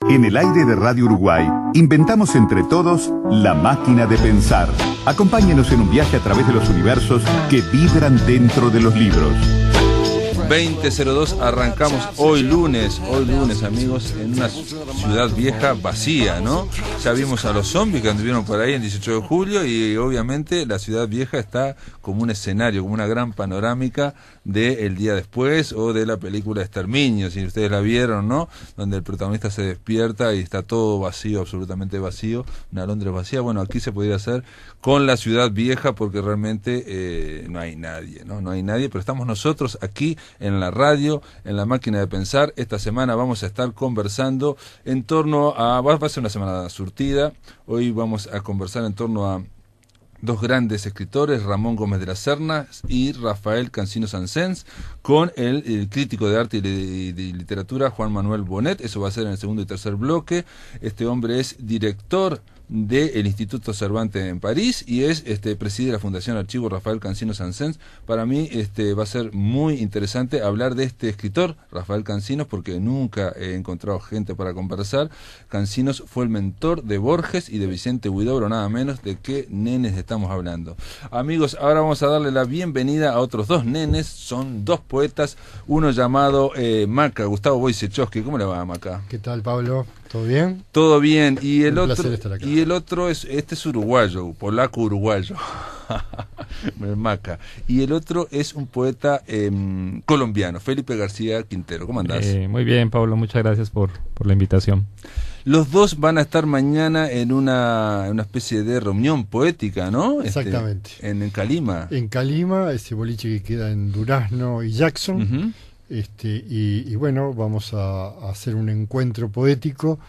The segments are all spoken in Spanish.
En el aire de Radio Uruguay, inventamos entre todos la máquina de pensar. Acompáñenos en un viaje a través de los universos que vibran dentro de los libros. 20:02, arrancamos hoy lunes, amigos, en una ciudad vieja vacía, ¿no? Ya vimos a los zombies que anduvieron por ahí en 18 de julio y obviamente la ciudad vieja está como un escenario, como una gran panorámica de El día después o de la película Exterminio, si ustedes la vieron, ¿no? Donde el protagonista se despierta y está todo vacío, absolutamente vacío, una Londres vacía. Bueno, aquí se podría hacer con la ciudad vieja porque realmente no hay nadie, ¿no? No hay nadie, pero estamos nosotros aquí en la radio, en la máquina de pensar. Esta semana vamos a estar conversando en torno a... Va a ser una semana surtida. Hoy vamos a conversar en torno a dos grandes escritores, Ramón Gómez de la Serna y Rafael Cancino Sansens, con el crítico de arte y de literatura Juan Manuel Bonet. Eso va a ser en el segundo y tercer bloque. Este hombre es director del Instituto Cervantes en París y es preside la Fundación Archivo Rafael Cancino Sansens. Para mí va a ser muy interesante hablar de este escritor, Rafael Cancinos, porque nunca he encontrado gente para conversar. Cancinos fue el mentor de Borges y de Vicente Huidobro, nada menos. ¿De qué nenes estamos hablando? Amigos, ahora vamos a darle la bienvenida a otros dos nenes. Son dos poetas, uno llamado Maca, Gustavo Wojciechowski. ¿Cómo le va, Maca? ¿Qué tal, Pablo? ¿Todo bien? Todo bien. Y el otro es uruguayo, polaco uruguayo. Maca. Y el otro es un poeta colombiano, Felipe García Quintero. ¿Cómo andás? Muy bien, Pablo, muchas gracias por la invitación. Los dos van a estar mañana en una especie de reunión poética, ¿no? Exactamente. En Calima. En Calima, ese boliche que queda en Durazno y Jackson. Uh-huh. Y bueno, vamos a hacer un encuentro poético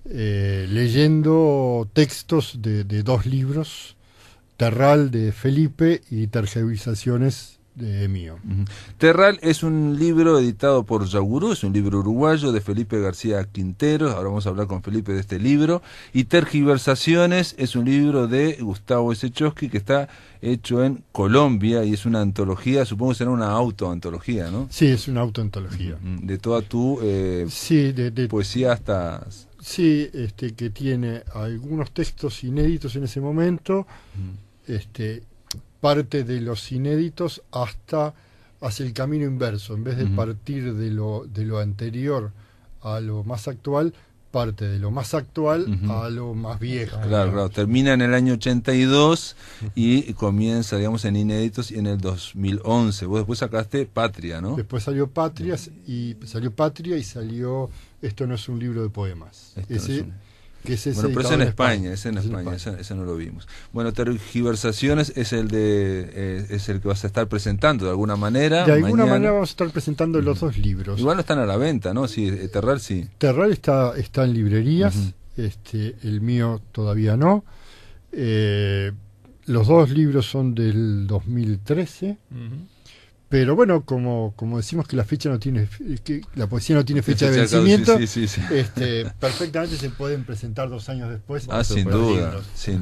leyendo textos de dos libros, Terral de Felipe y Tergiversaciones de mío. Uh-huh. Terral es un libro editado por Yagurú, es un libro uruguayo de Felipe García Quintero. Ahora vamos a hablar con Felipe de este libro. Y Tergiversaciones es un libro de Gustavo Wojciechowski que está hecho en Colombia y es una antología, supongo que será una autoantología, ¿no? Sí, es una autoantología. Uh-huh. De toda tu sí, de poesía hasta... Sí, que tiene algunos textos inéditos en ese momento, parte de los inéditos hacia el camino inverso. En vez de partir de lo anterior a lo más actual, parte de lo más actual a lo más viejo. Claro, termina en el año 82 y comienza, digamos, en inéditos y en el 2011. Vos después sacaste Patria, ¿no? Después salió Patria y salió Esto no es un libro de poemas. Bueno, pero es en España, ese no lo vimos. Bueno, Tergiversaciones es el que vas a estar presentando de alguna manera. De alguna manera vamos a estar presentando los dos libros. Igual no están a la venta, ¿no? Sí, Terral sí. Terral está en librerías, el mío todavía no. Los dos libros son del 2013. Pero bueno, como decimos que la poesía no tiene fecha de vencimiento, sí. Perfectamente se pueden presentar 2 años después. Sin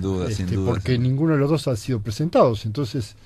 duda. Porque ninguno de los dos ha sido presentados. Entonces,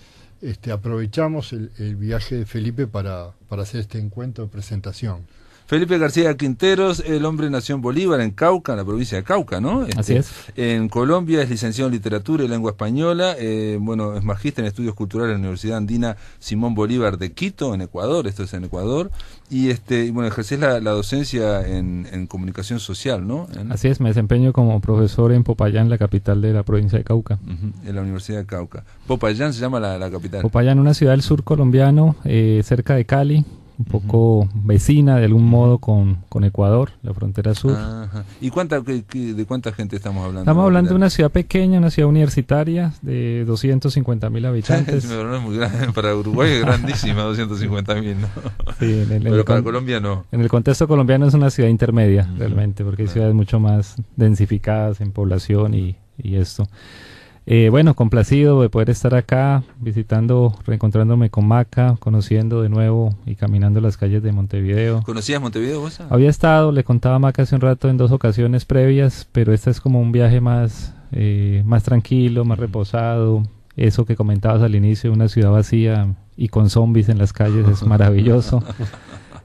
aprovechamos el viaje de Felipe para hacer este encuentro de presentación. Felipe García Quinteros, el hombre nació en Bolívar, en Cauca, en la provincia de Cauca, ¿no? Así es. En Colombia es licenciado en literatura y lengua española, es magíster en estudios culturales en la Universidad Andina Simón Bolívar de Quito, en Ecuador, esto es en Ecuador, y ejercés la docencia en comunicación social, ¿no? Así es, me desempeño como profesor en Popayán, la capital de la provincia de Cauca. En la Universidad de Cauca. Popayán se llama la capital. Popayán, una ciudad del sur colombiano, cerca de Cali, un poco vecina de algún modo con Ecuador, la frontera sur. Ajá. ¿Y de cuánta gente estamos hablando? Estamos hablando de una ciudad pequeña, una ciudad universitaria de 250.000 habitantes. Es muy grande, para Uruguay es grandísima, 250.000, ¿no? Sí, pero para Colombia no. En el contexto colombiano es una ciudad intermedia, realmente, porque hay ciudades mucho más densificadas en población y esto. Bueno, complacido de poder estar acá, reencontrándome con Maca, conociendo de nuevo y caminando las calles de Montevideo. ¿Conocías Montevideo vos? Había estado, le contaba a Maca hace un rato en 2 ocasiones previas, pero este es como un viaje más tranquilo, más reposado. Eso que comentabas al inicio, una ciudad vacía y con zombies en las calles es maravilloso.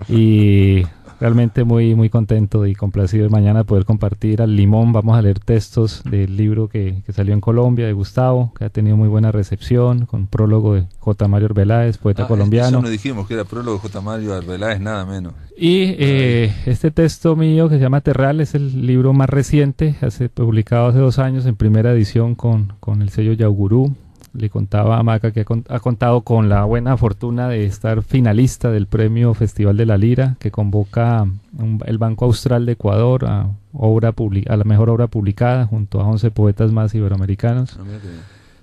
Y realmente muy, muy contento y complacido de mañana poder compartir al limón. Vamos a leer textos del libro que salió en Colombia de Gustavo, que ha tenido muy buena recepción, con prólogo de J. Mario Arbeláez, poeta colombiano. Eso no dijimos que era prólogo de J. Mario Arbeláez, nada menos. Y este texto mío que se llama Terral es el libro más reciente, publicado hace 2 años en primera edición con el sello Yaugurú. Le contaba a Maca que ha contado con la buena fortuna de estar finalista del premio Festival de la Lira, que convoca el Banco Austral de Ecuador a la mejor obra publicada junto a 11 poetas más iberoamericanos.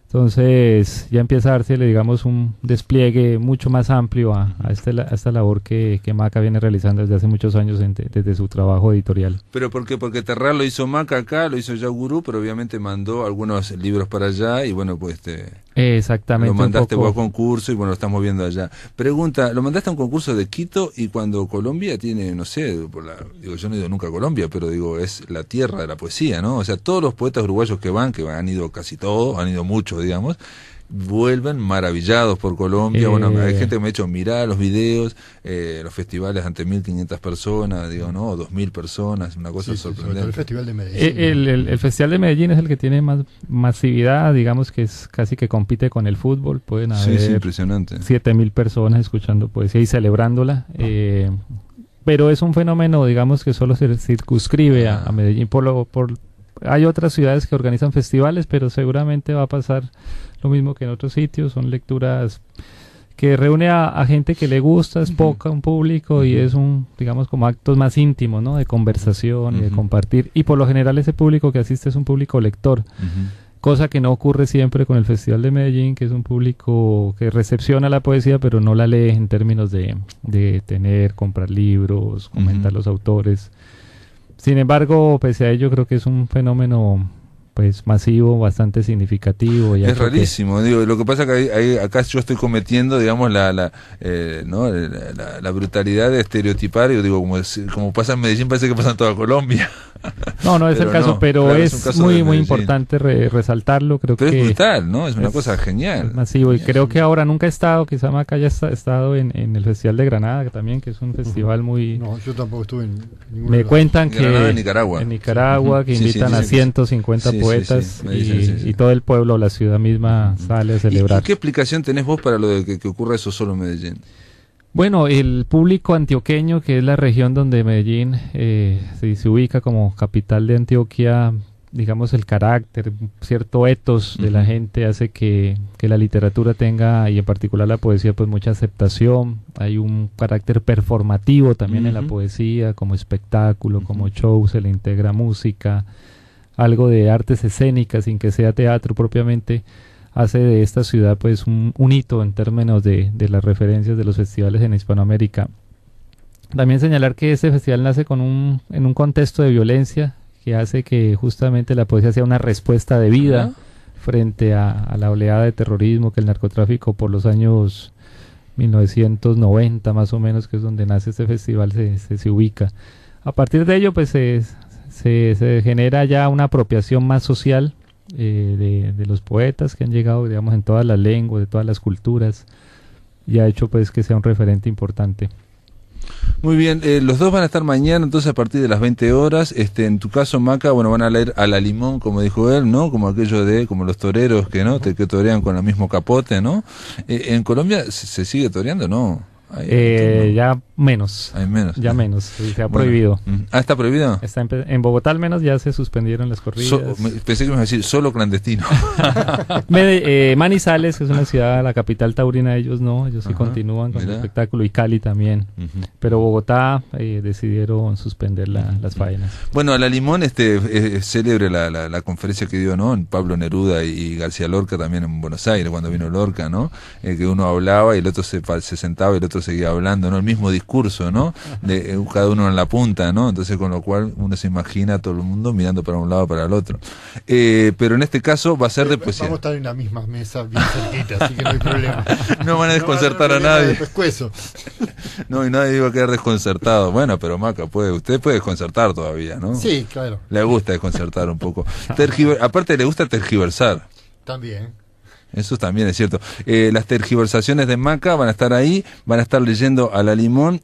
Entonces ya empieza a darse, digamos, un despliegue mucho más amplio a esta labor que Maca viene realizando desde hace muchos años desde su trabajo editorial. ¿Pero por qué? Porque Terral lo hizo Maca acá, lo hizo Yaugurú, pero obviamente mandó algunos libros para allá y bueno, pues exactamente. Lo mandaste vos a concurso y bueno, lo estamos viendo allá. Pregunta, ¿lo mandaste a un concurso de Quito y cuando Colombia tiene, no sé, yo no he ido nunca a Colombia, pero digo, es la tierra de la poesía, ¿no? O sea, todos los poetas uruguayos que han ido casi todos, han ido muchos, digamos, vuelven maravillados por Colombia. Bueno, hay gente que me ha hecho mirar los videos, los festivales ante 1.500 personas, digo, ¿no? 2.000 personas, una cosa sorprendente. El Festival de Medellín. El Festival de Medellín es el que tiene más masividad, digamos que es casi que compite con el fútbol. Pueden haber impresionante. 7.000 personas escuchando poesía y celebrándola. Pero es un fenómeno, digamos, que solo se circunscribe a Medellín. Hay otras ciudades que organizan festivales, pero seguramente va a pasar lo mismo que en otros sitios. Son lecturas que reúne a gente que le gusta, es poca, un público, y es digamos, como actos más íntimos, ¿no? De conversación y de compartir. Y por lo general ese público que asiste es un público lector, cosa que no ocurre siempre con el Festival de Medellín, que es un público que recepciona la poesía, pero no la lee en términos de comprar libros, comentar los autores. Sin embargo, pese a ello, creo que es un fenómeno pues masivo, bastante significativo. Es rarísimo, digo, lo que pasa es que acá yo estoy cometiendo, digamos, la brutalidad de estereotipar, y digo, como pasa en Medellín, parece que pasa en toda Colombia. No es el caso, pero claro, es muy importante resaltarlo. Creo pero que es brutal, ¿no? Es una cosa genial. Es masivo, y creo que ahora nunca he estado, quizá Maca haya estado en el Festival de Granada, también, que es un festival muy... No, yo tampoco estuve en ningún Me cuentan que... Granada, en Nicaragua. En Nicaragua, que invitan a 150 poetas, y todo el pueblo, la ciudad misma, sale a celebrar. ¿Y qué explicación tenés vos para lo de que ocurra eso solo en Medellín? Bueno, el público antioqueño, que es la región donde Medellín se ubica como capital de Antioquia, digamos, el carácter, cierto etos de la gente hace que la literatura tenga, y en particular la poesía, pues mucha aceptación. Hay un carácter performativo también en la poesía, como espectáculo, como show, se le integra música, algo de artes escénicas, sin que sea teatro propiamente. Hace de esta ciudad pues un hito en términos de las referencias de los festivales en Hispanoamérica. También señalar que este festival nace en un contexto de violencia que hace que justamente la poesía sea una respuesta de vida frente a la oleada de terrorismo que el narcotráfico por los años 1990 más o menos, que es donde nace este festival, se ubica. A partir de ello pues se genera ya una apropiación más social de los poetas que han llegado, digamos, en todas las lenguas, de todas las culturas, y ha hecho pues que sea un referente importante. Muy bien, los dos van a estar mañana, entonces a partir de las 20 horas. En tu caso, Maca, bueno, van a leer a la Limón, como dijo él, ¿no? Como aquello como los toreros que torean con el mismo capote, ¿no? ¿En Colombia se sigue toreando, no? Ya menos. Hay menos. Ya menos. Se ha prohibido. ¿Está prohibido? En Bogotá al menos ya se suspendieron las corridas. Pensé que me ibas a decir solo clandestino. Manizales, que es una ciudad, la capital taurina, ellos sí continúan con el espectáculo, y Cali también. Pero Bogotá decidieron suspender las faenas. Bueno, a la Limón es célebre la conferencia que dio, ¿no? Pablo Neruda y García Lorca también en Buenos Aires, cuando vino Lorca, ¿no? Que uno hablaba y el otro se sentaba y el otro seguía hablando, ¿no? El mismo discurso, ¿no? De cada uno en la punta, ¿no? Entonces, con lo cual uno se imagina a todo el mundo mirando para un lado para el otro. Pero en este caso va a ser de poesía. Vamos a estar en la misma mesa bien cerquita, así que no hay problema. No van a desconcertar a nadie. Pescuezo. No, y nadie iba a quedar desconcertado. Bueno, pero Maca, usted puede desconcertar todavía, ¿no? Sí, claro. Le gusta desconcertar un poco. Aparte le gusta tergiversar. También. Eso también es cierto. Las tergiversaciones de Maca van a estar ahí, van a estar leyendo a la Limón.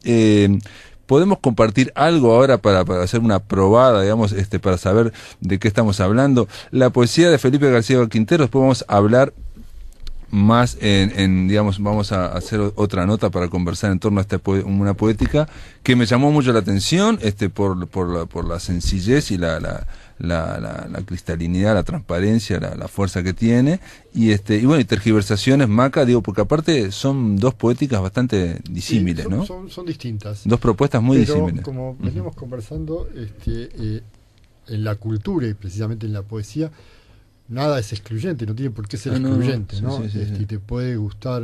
¿podemos compartir algo ahora para hacer una probada, digamos, para saber de qué estamos hablando? La poesía de Felipe García Quintero, después vamos a hablar más digamos, vamos a hacer otra nota para conversar en torno a una poética que me llamó mucho la atención, por la sencillez y la cristalinidad, la transparencia, la fuerza que tiene, y bueno, y tergiversaciones, Maca, digo, porque aparte son dos poéticas bastante disímiles, ¿no? Son distintas. Dos propuestas muy disímiles. Pero como veníamos conversando, en la cultura y precisamente en la poesía, nada es excluyente, no tiene por qué ser excluyente, ¿no? Sí. Te puede gustar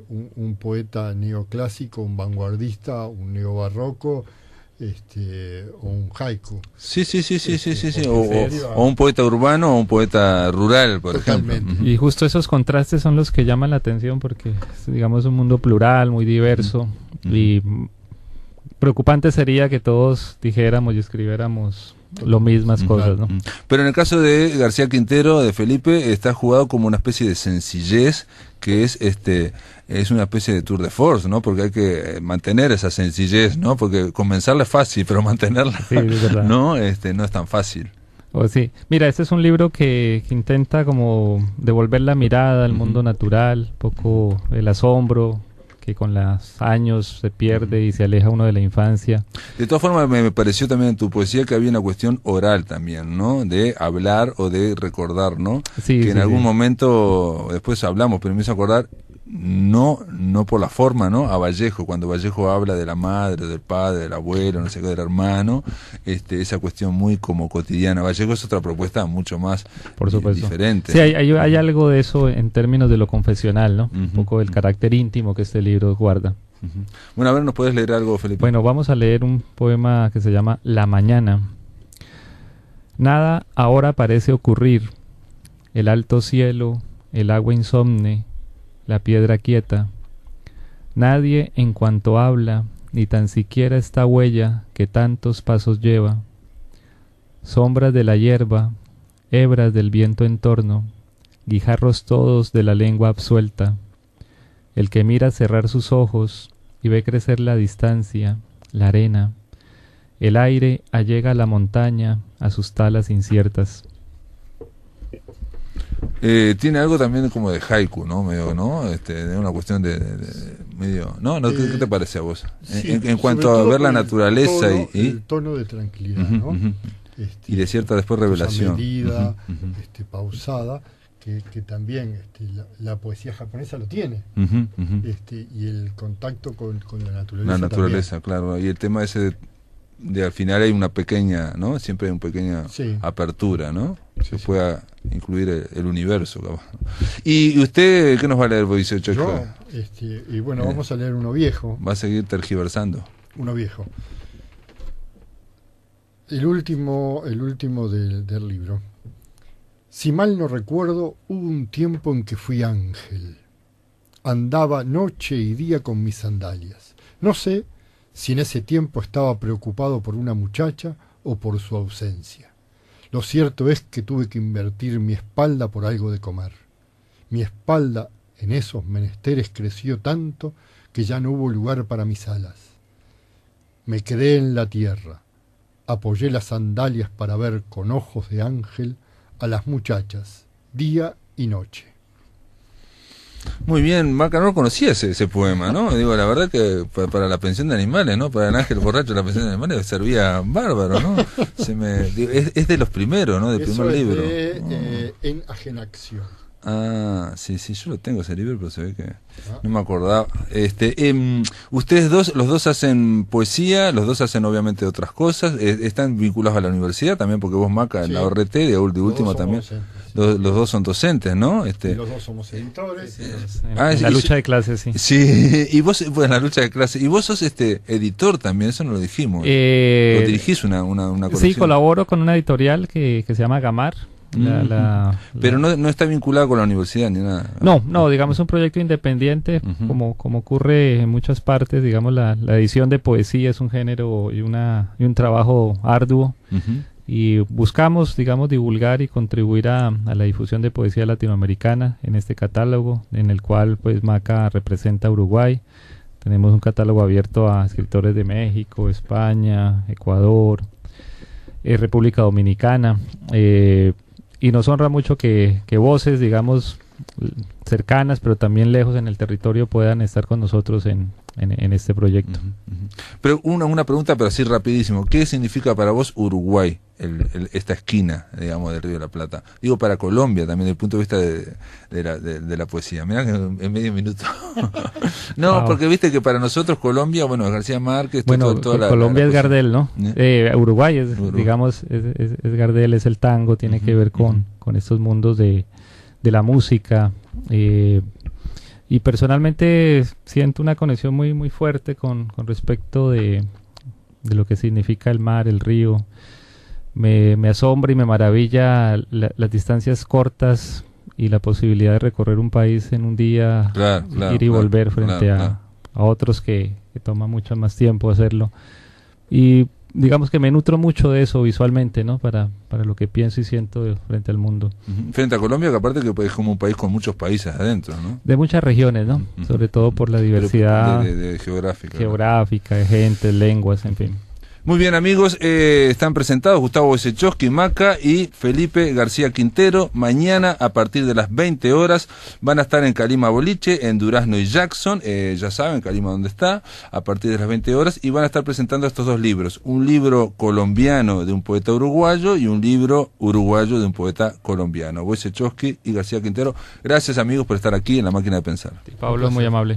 un poeta neoclásico, un vanguardista, un neobarroco, o un haiku. Sí. O un poeta urbano o un poeta rural, por Totalmente. ejemplo. Y justo esos contrastes son los que llaman la atención porque es, digamos, un mundo plural, muy diverso, y preocupante sería que todos dijéramos y escribiéramos lo mismas cosas, ¿no? Pero en el caso de García Quintero, de Felipe, está jugado como una especie de sencillez, que es una especie de tour de force, ¿no? Porque hay que mantener esa sencillez, ¿no? Porque comenzarla es fácil, pero mantenerla sí, es verdad. no es tan fácil. Sí. Mira, este es un libro que intenta como devolver la mirada al mundo natural, un poco el asombro que con los años se pierde y se aleja uno de la infancia. De todas formas, me pareció también en tu poesía que había una cuestión oral también, ¿no? De hablar o de recordar, ¿no? Sí, que en algún momento, después hablamos, pero me hizo acordar, no por la forma, ¿no? A Vallejo, cuando Vallejo habla de la madre, del padre, del abuelo, no sé qué, del hermano, esa cuestión muy como cotidiana. Vallejo es otra propuesta mucho más por supuesto diferente. Sí, hay algo de eso en términos de lo confesional, ¿no? Un poco del carácter íntimo que este libro guarda. Bueno, a ver, ¿nos puedes leer algo, Felipe? Bueno, vamos a leer un poema que se llama La Mañana. Nada ahora parece ocurrir. El alto cielo, el agua insomne, la piedra quieta. Nadie en cuanto habla, ni tan siquiera esta huella que tantos pasos lleva. Sombras de la hierba, hebras del viento en torno, guijarros todos de la lengua absuelta. El que mira cerrar sus ojos y ve crecer la distancia, la arena. El aire allega a la montaña, a sus talas inciertas. Tiene algo también como de haiku, ¿no? Medio, ¿no? De una cuestión de medio, ¿no? ¿Qué te parece a vos? Sí, en cuanto a ver la naturaleza el tono de tranquilidad, ¿no? Y de cierta después revelación. Medida, pausada, que también la poesía japonesa lo tiene. Y el contacto con la naturaleza. La naturaleza, también. claro. Y el tema ese de al final hay una pequeña, ¿no? Siempre hay una pequeña apertura, ¿no? Se pueda incluir el universo, capaz. ¿Y usted qué nos va a leer, Boiso Chocho? Y bueno, vamos a leer uno viejo. Va a seguir tergiversando. Uno viejo. El último del libro. Si mal no recuerdo, hubo un tiempo en que fui ángel. Andaba noche y día con mis sandalias. No sé si en ese tiempo estaba preocupado por una muchacha o por su ausencia. Lo cierto es que tuve que invertir mi espalda por algo de comer. Mi espalda en esos menesteres creció tanto que ya no hubo lugar para mis alas. Me quedé en la tierra, apoyé las sandalias para ver con ojos de ángel a las muchachas, día y noche. Muy bien, Maca, no conocía ese poema, ¿no? Digo, la verdad que para la pensión de animales, ¿no? Para el ángel borracho la pensión de animales servía bárbaro, ¿no? Es de los primeros, ¿no? Del primer libro. En Ajenación. Ah, sí, yo lo tengo ese libro, pero se ve que no me acordaba. Ustedes los dos hacen poesía, los dos hacen obviamente otras cosas, están vinculados a la universidad también, porque vos, Maca, en la ORT, de último también, los dos son docentes, ¿no? Y los dos somos editores. En la lucha de clases, sí. Sí, y vos, pues en la lucha de clases, y vos sos editor también, eso no lo dijimos. ¿Lo dirigís una colección? Sí, colaboro con una editorial que se llama Gamar. Pero no está vinculado con la universidad ni nada. No, digamos un proyecto independiente, como ocurre en muchas partes. Digamos la edición de poesía es un género y un trabajo arduo, y buscamos, digamos, divulgar y contribuir a la difusión de poesía latinoamericana en este catálogo, en el cual pues Maca representa a Uruguay. Tenemos un catálogo abierto a escritores de México, España, Ecuador, República Dominicana, y nos honra mucho que voces, digamos, cercanas, pero también lejos en el territorio, puedan estar con nosotros en este proyecto. Pero una pregunta, pero así rapidísimo. ¿Qué significa para vos Uruguay, esta esquina, digamos, del Río de la Plata? Digo, para Colombia también, desde el punto de vista de la poesía. Mirá que en medio minuto. No, wow. Porque viste que para nosotros Colombia, bueno, García Márquez... Bueno, toda Colombia es Gardel, ¿no? Uruguay es, digamos, es Gardel, es el tango, tiene que ver con estos mundos de la música, y personalmente siento una conexión muy muy fuerte con respecto de lo que significa el mar, el río. Me asombra y me maravilla las distancias cortas y la posibilidad de recorrer un país en un día, ir y volver frente a otros que toma mucho más tiempo hacerlo. Y digamos que me nutro mucho de eso visualmente, ¿no? Para lo que pienso y siento frente al mundo. Frente a Colombia, que aparte que es como un país con muchos países adentro, ¿no? De muchas regiones, ¿no? Sobre todo por la diversidad de geográfica, de gente, lenguas, en fin. Muy bien, amigos, están presentados Gustavo Wojciechowski, Maca, y Felipe García Quintero. Mañana, a partir de las 20 horas, van a estar en Calima Boliche, en Durazno y Jackson, ya saben, Calima donde está, a partir de las 20 horas, y van a estar presentando estos dos libros. Un libro colombiano de un poeta uruguayo y un libro uruguayo de un poeta colombiano. Wojciechowski y García Quintero. Gracias, amigos, por estar aquí en La Máquina de Pensar. Pablo, muy amable.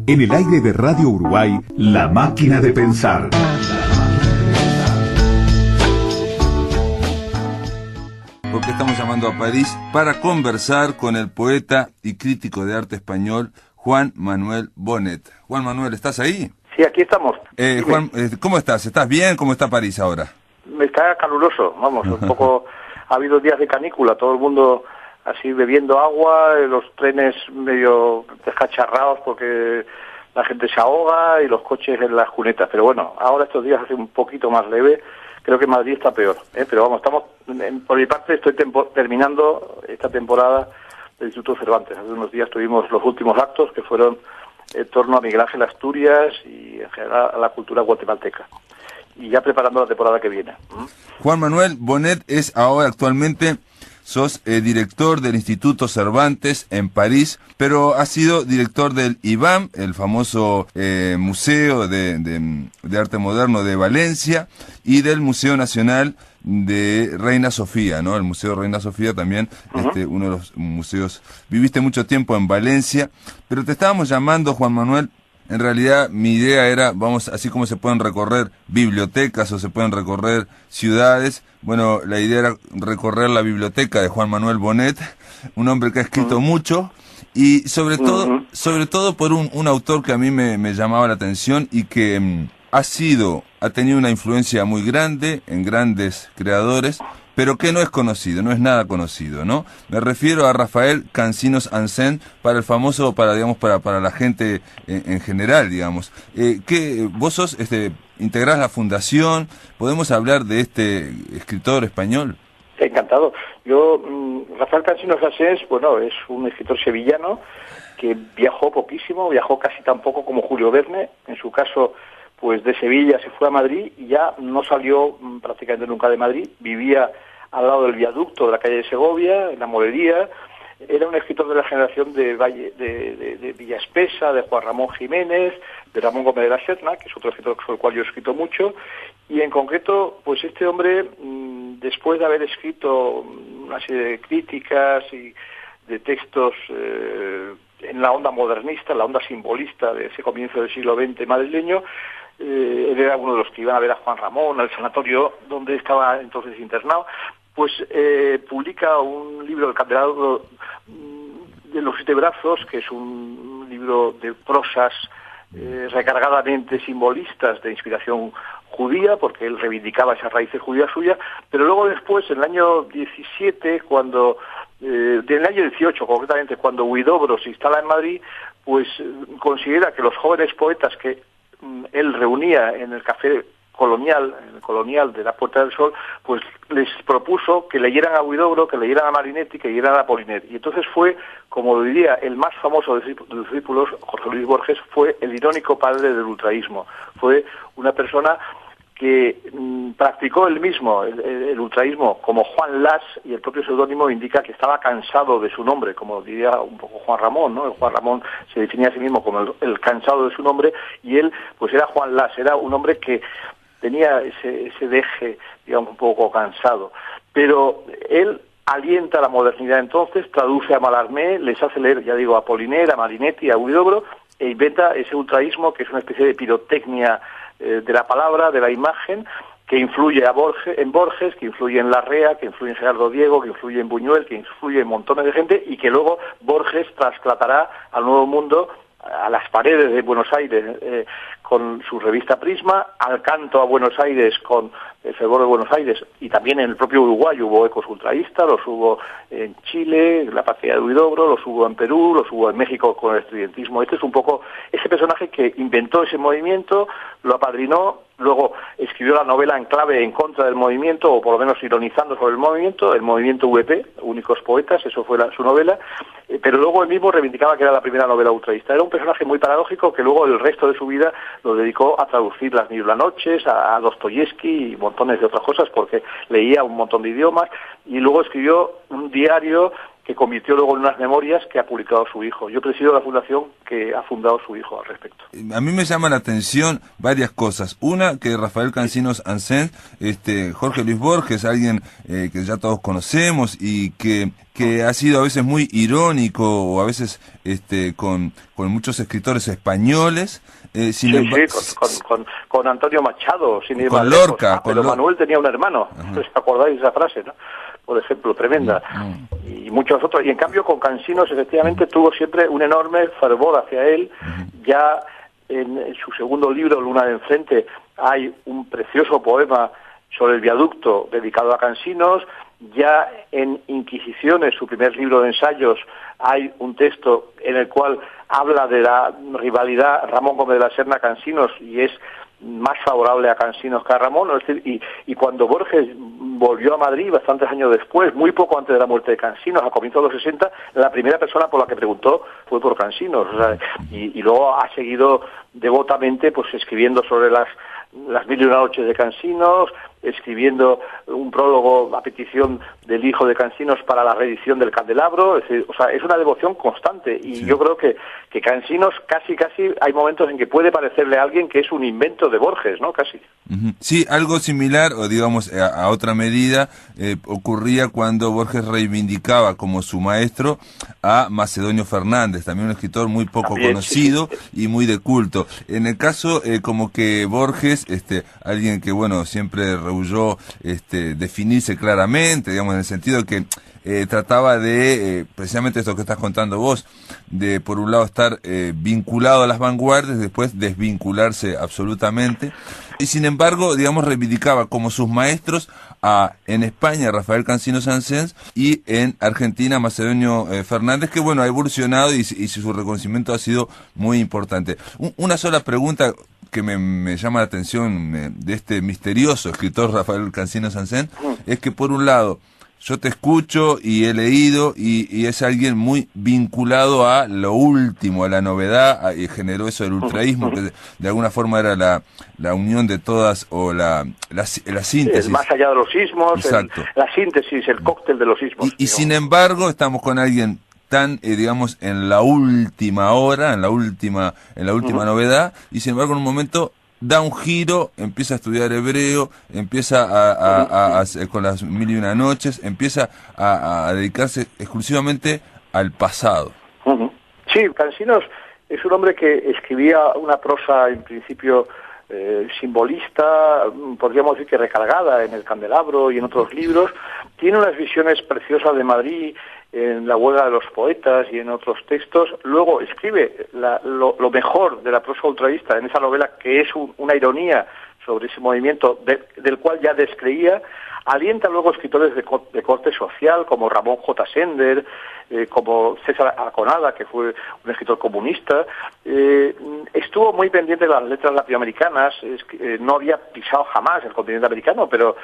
En el aire de Radio Uruguay, La Máquina de Pensar. Porque estamos llamando a París para conversar con el poeta y crítico de arte español Juan Manuel Bonet. Juan Manuel, ¿estás ahí? Sí, aquí estamos. Juan, ¿cómo estás? ¿Estás bien? ¿Cómo está París ahora? Está caluroso, vamos, un poco. Ha habido días de canícula, todo el mundo así bebiendo agua, los trenes medio descacharrados porque la gente se ahoga y los coches en las cunetas. Pero bueno, ahora estos días hace un poquito más leve. Creo que Madrid está peor, pero vamos, por mi parte estoy terminando esta temporada del Instituto Cervantes. Hace unos días tuvimos los últimos actos que fueron en torno a Miguel Ángel Asturias y en general a la cultura guatemalteca. Y ya preparando la temporada que viene. Juan Manuel Bonet es ahora actualmente... Sos director del Instituto Cervantes en París, pero has sido director del IBAM, el famoso Museo de Arte Moderno de Valencia, y del Museo Nacional de Reina Sofía, ¿no? El Museo Reina Sofía también, uno de los museos. Viviste mucho tiempo en Valencia, pero te estábamos llamando, Juan Manuel. En realidad mi idea era, vamos, así como se pueden recorrer bibliotecas o se pueden recorrer ciudades, bueno, la idea era recorrer la biblioteca de Juan Manuel Bonet, un hombre que ha escrito mucho y sobre todo por un autor que a mí me llamaba la atención y que ha tenido una influencia muy grande en grandes creadores, pero que no es conocido, no es nada conocido, ¿no? Me refiero a Rafael Cansinos Ansén, para la gente en general, digamos. ¿Vos sos, integrás la fundación? ¿Podemos hablar de este escritor español? Encantado. Yo, Rafael Cansinos Ansén, bueno, es un escritor sevillano que viajó poquísimo, viajó casi tan poco como Julio Verne. En su caso, pues de Sevilla se fue a Madrid y ya no salió prácticamente nunca de Madrid. Vivía al lado del viaducto de la calle de Segovia, en la Molería. Era un escritor de la generación de Villa Espesa, de Juan Ramón Jiménez, de Ramón Gómez de la Serna, que es otro escritor sobre el cual yo he escrito mucho. Y en concreto, pues este hombre, después de haber escrito una serie de críticas y de textos en la onda modernista, en la onda simbolista de ese comienzo del siglo XX madrileño, él era uno de los que iban a ver a Juan Ramón al sanatorio donde estaba entonces internado, pues publica un libro, El Candelabro de los 7 brazos, que es un libro de prosas recargadamente simbolistas de inspiración judía, porque él reivindicaba esas raíces judías suyas, pero luego después, en el año 17, en el año 18 concretamente, cuando Huidobro se instala en Madrid, pues considera que los jóvenes poetas que él reunía en el café colonial de la Puerta del Sol, pues les propuso que leyeran a Huidobro, que leyeran a Marinetti, que leyeran a Apollinaire. Y entonces fue, como lo diría el más famoso de los discípulos, Jorge Luis Borges, fue el irónico padre del ultraísmo. Fue una persona que practicó él mismo el ultraísmo como Juan Las, y el propio seudónimo indica que estaba cansado de su nombre, como diría un poco Juan Ramón, ¿no? El Juan Ramón se definía a sí mismo como el cansado de su nombre, y él pues era Juan Las, era un hombre que tenía ese deje, digamos, un poco cansado. Pero él alienta la modernidad entonces, traduce a Mallarmé, les hace leer, ya digo, a Apollinaire, a Marinetti, a Huidobro, e inventa ese ultraísmo que es una especie de pirotecnia de la palabra, de la imagen, que influye en Borges, que influye en Larrea, que influye en Gerardo Diego, que influye en Buñuel, que influye en montones de gente, y que luego Borges trasladará al Nuevo Mundo, a las paredes de Buenos Aires con su revista Prisma, al canto a Buenos Aires con el fervor de Buenos Aires, y también en el propio Uruguay hubo ecos ultraístas, los hubo en Chile, la Patria de Huidobro, los hubo en Perú, los hubo en México con el estudiantismo. Este es un poco ese personaje que inventó ese movimiento, lo apadrinó, luego escribió la novela en clave en contra del movimiento, o por lo menos ironizando sobre el movimiento VP, Únicos Poetas, eso fue su novela, pero luego él mismo reivindicaba que era la primera novela ultraísta. Era un personaje muy paradójico que luego el resto de su vida lo dedicó a traducir Las Mil y una Noches, a Dostoyevsky y montones de otras cosas, porque leía un montón de idiomas, y luego escribió un diario que convirtió luego en unas memorias que ha publicado su hijo. Yo presido la fundación que ha fundado su hijo al respecto. A mí me llama la atención varias cosas. Una, que Rafael Cansinos Ansens, Jorge Luis Borges, alguien que ya todos conocemos y que ha sido a veces muy irónico, o a veces con muchos escritores españoles. Con Antonio Machado, sin ir con Lorca. Pero Manuel tenía un hermano, ¿os acordáis de esa frase, no? Por ejemplo, tremenda. Y muchos otros. Y en cambio con Cansinos efectivamente tuvo siempre un enorme fervor hacia él. Ya en su segundo libro, Luna de Enfrente, hay un precioso poema sobre el viaducto dedicado a Cansinos. Ya en Inquisiciones, su primer libro de ensayos, hay un texto en el cual habla de la rivalidad Ramón Gómez de la Serna-Cansinos, y es más favorable a Cansinos que a Ramón. Es decir, y cuando Borges volvió a Madrid bastantes años después, muy poco antes de la muerte de Cansinos, a comienzos de los 60, la primera persona por la que preguntó fue por Cansinos. O sea, y luego ha seguido devotamente pues escribiendo sobre las Mil y una Noches de Cansinos, escribiendo un prólogo a petición del hijo de Cansinos para la reedición del Candelabro. Es decir, o sea, es una devoción constante, y yo creo que Cansinos casi hay momentos en que puede parecerle a alguien que es un invento de Borges, ¿no? Casi. Sí, algo similar, o digamos a otra medida, ocurría cuando Borges reivindicaba como su maestro a Macedonio Fernández, también un escritor muy poco conocido y muy de culto. En el caso, como que Borges, alguien que bueno siempre rehuyó definirse claramente, digamos, en el sentido que trataba de, precisamente esto que estás contando vos, de por un lado estar vinculado a las vanguardias, después desvincularse absolutamente, y sin embargo, digamos, reivindicaba como sus maestros en España Rafael Cansinos Ansens, y en Argentina Macedonio Fernández, que bueno, ha evolucionado y su reconocimiento ha sido muy importante. Una sola pregunta que me llama la atención de este misterioso escritor Rafael Cansinos Ansens, es que por un lado yo te escucho y he leído, y es alguien muy vinculado a lo último, a la novedad, y generó eso del ultraísmo, que de alguna forma era la unión de todas, o la síntesis. Más allá de los sismos, la síntesis, el cóctel de los sismos. Y sin embargo, estamos con alguien tan, digamos, en la última hora, en la última novedad, y sin embargo en un momento da un giro, empieza a estudiar hebreo, empieza con las Mil y una Noches, empieza a dedicarse exclusivamente al pasado. Sí, Cansinos es un hombre que escribía una prosa en principio simbolista, podríamos decir que recargada en el Candelabro y en otros libros. Tiene unas visiones preciosas de Madrid en La Huelga de los Poetas y en otros textos. Luego escribe lo mejor de la prosa ultraísta en esa novela, que es una ironía sobre ese movimiento del cual ya descreía. alienta luego escritores de corte social, como Ramón J. Sender, como César Arconada, que fue un escritor comunista. Estuvo muy pendiente de las letras latinoamericanas, no había pisado jamás el continente americano, pero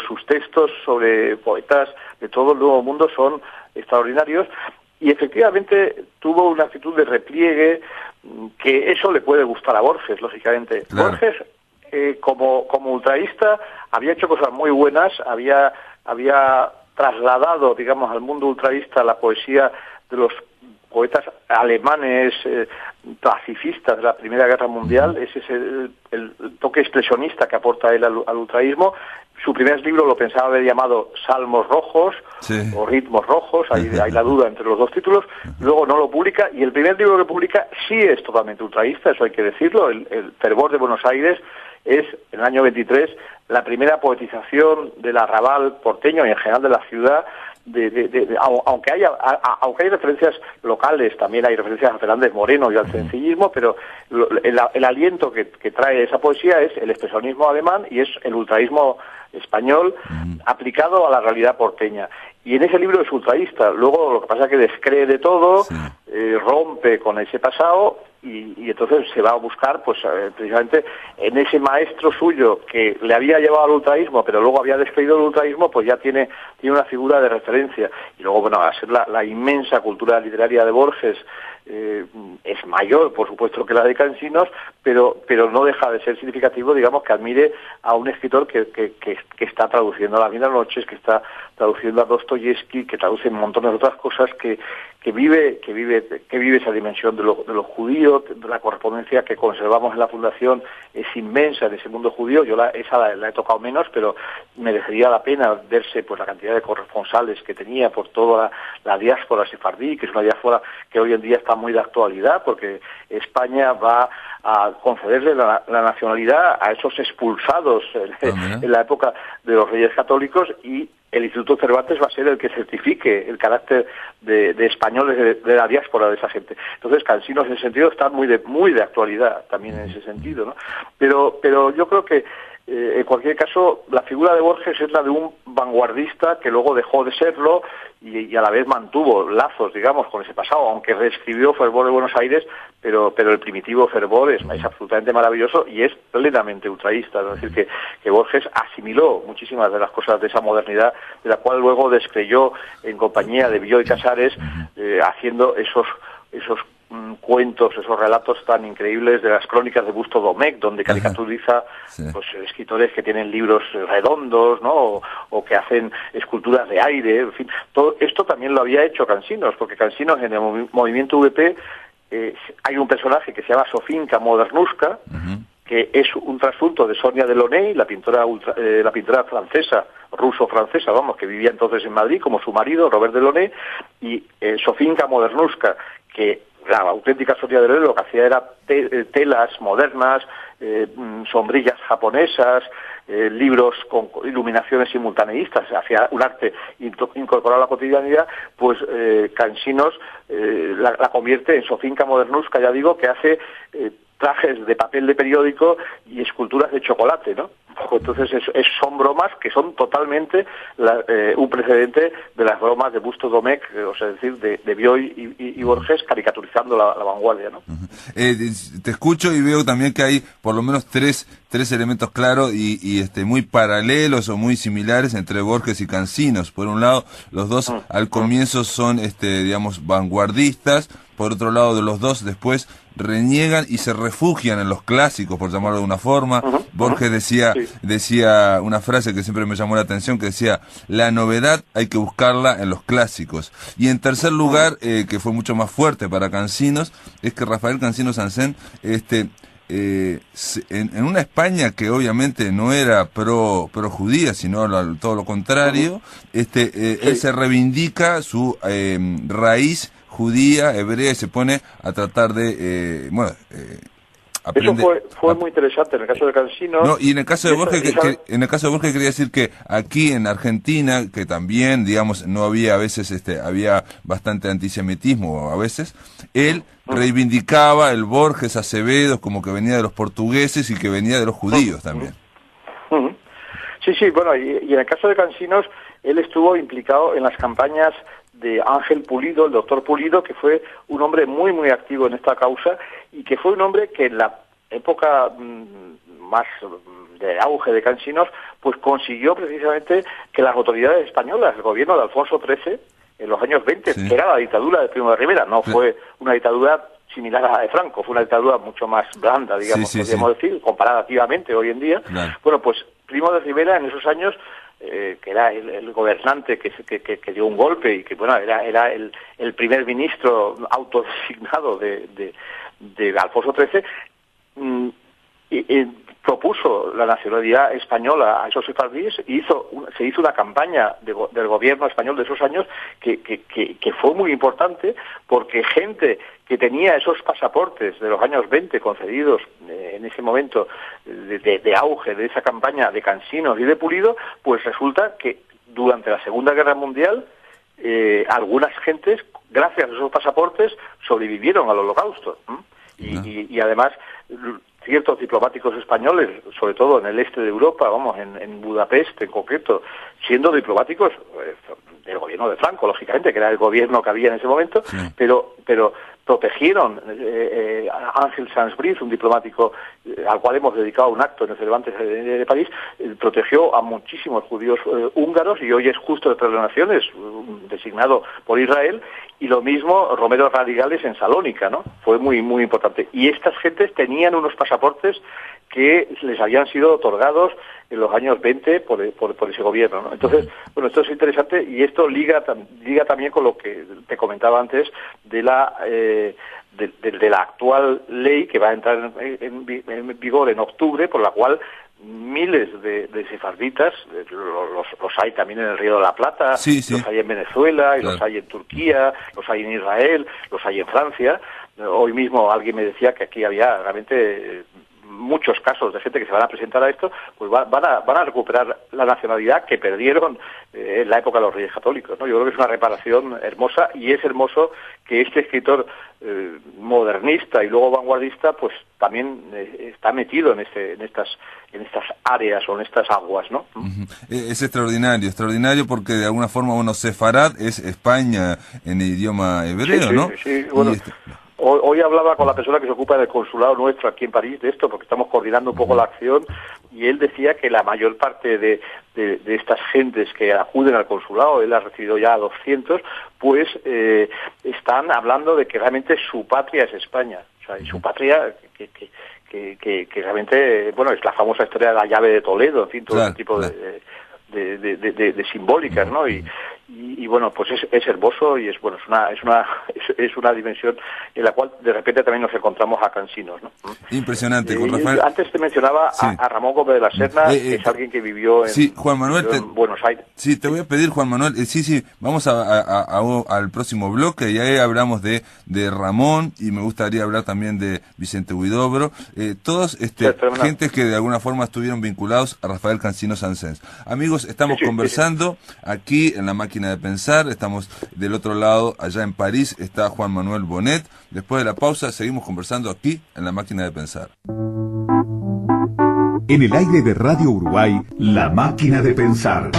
sus textos sobre poetas de todo el Nuevo Mundo son extraordinarios, y efectivamente tuvo una actitud de repliegue, que eso le puede gustar a Borges, lógicamente. Claro. Borges, como ultraísta, había hecho cosas muy buenas, había trasladado, digamos, al mundo ultraísta la poesía de los poetas alemanes pacifistas de la Primera Guerra Mundial. Ese es el toque expresionista que aporta él al ultraísmo. Su primer libro lo pensaba haber llamado Salmos Rojos, sí, o Ritmos Rojos, hay la duda entre los dos títulos. Luego no lo publica, y el primer libro que publica sí es totalmente ultraísta, eso hay que decirlo. El Fervor de Buenos Aires es, en el año 23, la primera poetización del arrabal porteño y en general de la ciudad. Aunque hay referencias locales, también hay referencias a Fernández Moreno y al sencillismo, pero el aliento que trae esa poesía es el expresionismo alemán y es el ultraísmo español aplicado a la realidad porteña. Y en ese libro es ultraísta. Luego lo que pasa es que descree de todo, sí, rompe con ese pasado, y entonces se va a buscar, pues precisamente en ese maestro suyo que le había llevado al ultraísmo, pero luego había descreído el ultraísmo, pues ya tiene una figura de referencia. Y luego, bueno, a ser la inmensa cultura literaria de Borges, es mayor, por supuesto, que la de Cansinos, pero no deja de ser significativo, digamos, que admire a un escritor que está traduciendo Las Mil Noches, que está traduciendo a Dostoyevsky, que traduce montones de otras cosas, que vive esa dimensión de lo judío. De la correspondencia que conservamos en la Fundación es inmensa en ese mundo judío. Yo la he tocado menos, pero merecería la pena verse pues la cantidad de corresponsales que tenía por toda la diáspora sefardí, que es una diáspora que hoy en día está muy de actualidad, porque España va a concederle la nacionalidad a esos expulsados en la época de los Reyes Católicos, y el Instituto Cervantes va a ser el que certifique el carácter de españoles de la diáspora de esa gente. Entonces, Cansinos en ese sentido está muy de actualidad también en ese sentido, ¿no? Pero yo creo que en cualquier caso la figura de Borges es la de un vanguardista que luego dejó de serlo y a la vez mantuvo lazos, digamos, con ese pasado, aunque reescribió Fervor de Buenos Aires, pero el primitivo Fervor es absolutamente maravilloso y es plenamente ultraísta. Es decir, que Borges asimiló muchísimas de las cosas de esa modernidad, de la cual luego descreyó en compañía de Bioy Casares, haciendo esos cuentos, esos relatos tan increíbles de las crónicas de Busto Domecq, donde caricaturiza pues escritores que tienen libros redondos, ¿no? O que hacen esculturas de aire, en fin. Todo esto también lo había hecho Cansinos, porque Cansinos en el movimiento VP hay un personaje que se llama Sofinka Modernuska, que es un trasunto de Sonia Delaunay, la pintora francesa, ruso-francesa, vamos, que vivía entonces en Madrid, como su marido, Robert Delaunay, y Sofinka Modernuska, que la auténtica Sonia Delaunay lo que hacía era telas modernas, sombrillas japonesas, libros con iluminaciones simultaneístas, hacía un arte incorporado a la cotidianidad. Pues Cansinos la convierte en Sofinka Modernuska, ya digo, que hace trajes de papel de periódico y esculturas de chocolate, ¿no? Entonces son bromas que son totalmente un precedente de las bromas de Busto Domecq, o sea, es decir, de Bioy y Borges caricaturizando la vanguardia, ¿no? Te escucho y veo también que hay por lo menos tres elementos claros y muy paralelos o muy similares entre Borges y Cansinos. Por un lado, los dos al comienzo son digamos vanguardistas. Por otro lado, de los dos después reniegan y se refugian en los clásicos, por llamarlo de una forma. Borges decía una frase que siempre me llamó la atención, que decía: la novedad hay que buscarla en los clásicos. Y en tercer lugar, que fue mucho más fuerte para Cansinos, es que Rafael Cansinos Ancén, en una España que obviamente no era pro judía, sino todo lo contrario, él se reivindica su raíz judía, hebrea, y se pone a tratar de eso fue muy interesante en el caso de Cansinos. No, y en el caso de Borges, en el caso de Borges quería decir que aquí en Argentina, que también, digamos, no había a veces, había bastante antisemitismo a veces, él reivindicaba el Borges Acevedo como que venía de los portugueses y que venía de los judíos también. Sí, bueno, y en el caso de Cansinos, él estuvo implicado en las campañas de Ángel Pulido, el doctor Pulido, que fue un hombre muy, muy activo en esta causa y que fue un hombre que en la época más de auge de Cansinos, pues consiguió precisamente que las autoridades españolas, el gobierno de Alfonso XIII, en los años 20, que era la dictadura de Primo de Rivera, no fue una dictadura similar a la de Franco, fue una dictadura mucho más blanda, digamos, podríamos decir, comparativamente hoy en día. Bueno, pues Primo de Rivera en esos años, que era el gobernante que dio un golpe y que bueno era el primer ministro autodesignado de Alfonso XIII, propuso la nacionalidad española a esos sefardíes y se hizo una campaña del gobierno español de esos años que fue muy importante, porque gente que tenía esos pasaportes de los años 20 concedidos en ese momento de auge de esa campaña de Cansinos y de Pulido, pues resulta que durante la Segunda Guerra Mundial algunas gentes, gracias a esos pasaportes, sobrevivieron al Holocausto. Y además ciertos diplomáticos españoles, sobre todo en el este de Europa, en Budapest en concreto, siendo diplomáticos del gobierno de Franco, lógicamente, que era el gobierno que había en ese momento, pero protegieron a Ángel Sanz-Briz, un diplomático al cual hemos dedicado un acto en el Cervantes de París, protegió a muchísimos judíos húngaros y hoy es justo de Tres Naciones, designado por Israel, y lo mismo Romero Radigales en Salónica, ¿no? Fue muy, muy importante. Y estas gentes tenían unos pasaportes que les habían sido otorgados en los años 20 por ese gobierno, ¿no? Entonces, bueno, esto es interesante y esto liga también con lo que te comentaba antes de la actual ley que va a entrar en vigor en octubre, por la cual miles de sefarditas, los hay también en el Río de la Plata, los hay en Venezuela, y los hay en Turquía, los hay en Israel, los hay en Francia. Hoy mismo alguien me decía que aquí había realmente muchos casos de gente que se van a presentar a esto, pues van a recuperar la nacionalidad que perdieron en la época de los Reyes Católicos, ¿no? Yo creo que es una reparación hermosa y es hermoso que este escritor modernista y luego vanguardista pues también está metido en estas áreas o en estas aguas, ¿no? Es extraordinario porque de alguna forma, bueno, Sefarad es España en idioma hebreo, ¿no? Sí, bueno. Hoy hablaba con la persona que se ocupa del consulado nuestro aquí en París de esto, porque estamos coordinando un poco la acción, y él decía que la mayor parte de estas gentes que acuden al consulado, él ha recibido ya 200, pues están hablando de que realmente su patria es España. O sea, y su patria que realmente, bueno, es la famosa historia de la llave de Toledo, en fin, todo ese tipo de simbólicas, ¿no? Y bueno, pues es hermoso y es una dimensión en la cual de repente también nos encontramos a Cansinos, ¿no? Impresionante, con Rafael. Antes te mencionaba a Ramón Gómez de la Serna, que es alguien que vivió en, Juan Manuel, en Buenos Aires. Sí, te voy a pedir, Juan Manuel, vamos al próximo bloque y ahí hablamos de Ramón y me gustaría hablar también de Vicente Huidobro, todos gentes que de alguna forma estuvieron vinculados a Rafael Cansinos Sansens. Amigos, estamos conversando aquí en La Máquina de Pensar, estamos del otro lado, allá en París, está Juan Manuel Bonet. Después de la pausa seguimos conversando aquí en La Máquina de Pensar. En el aire de Radio Uruguay, La Máquina de Pensar.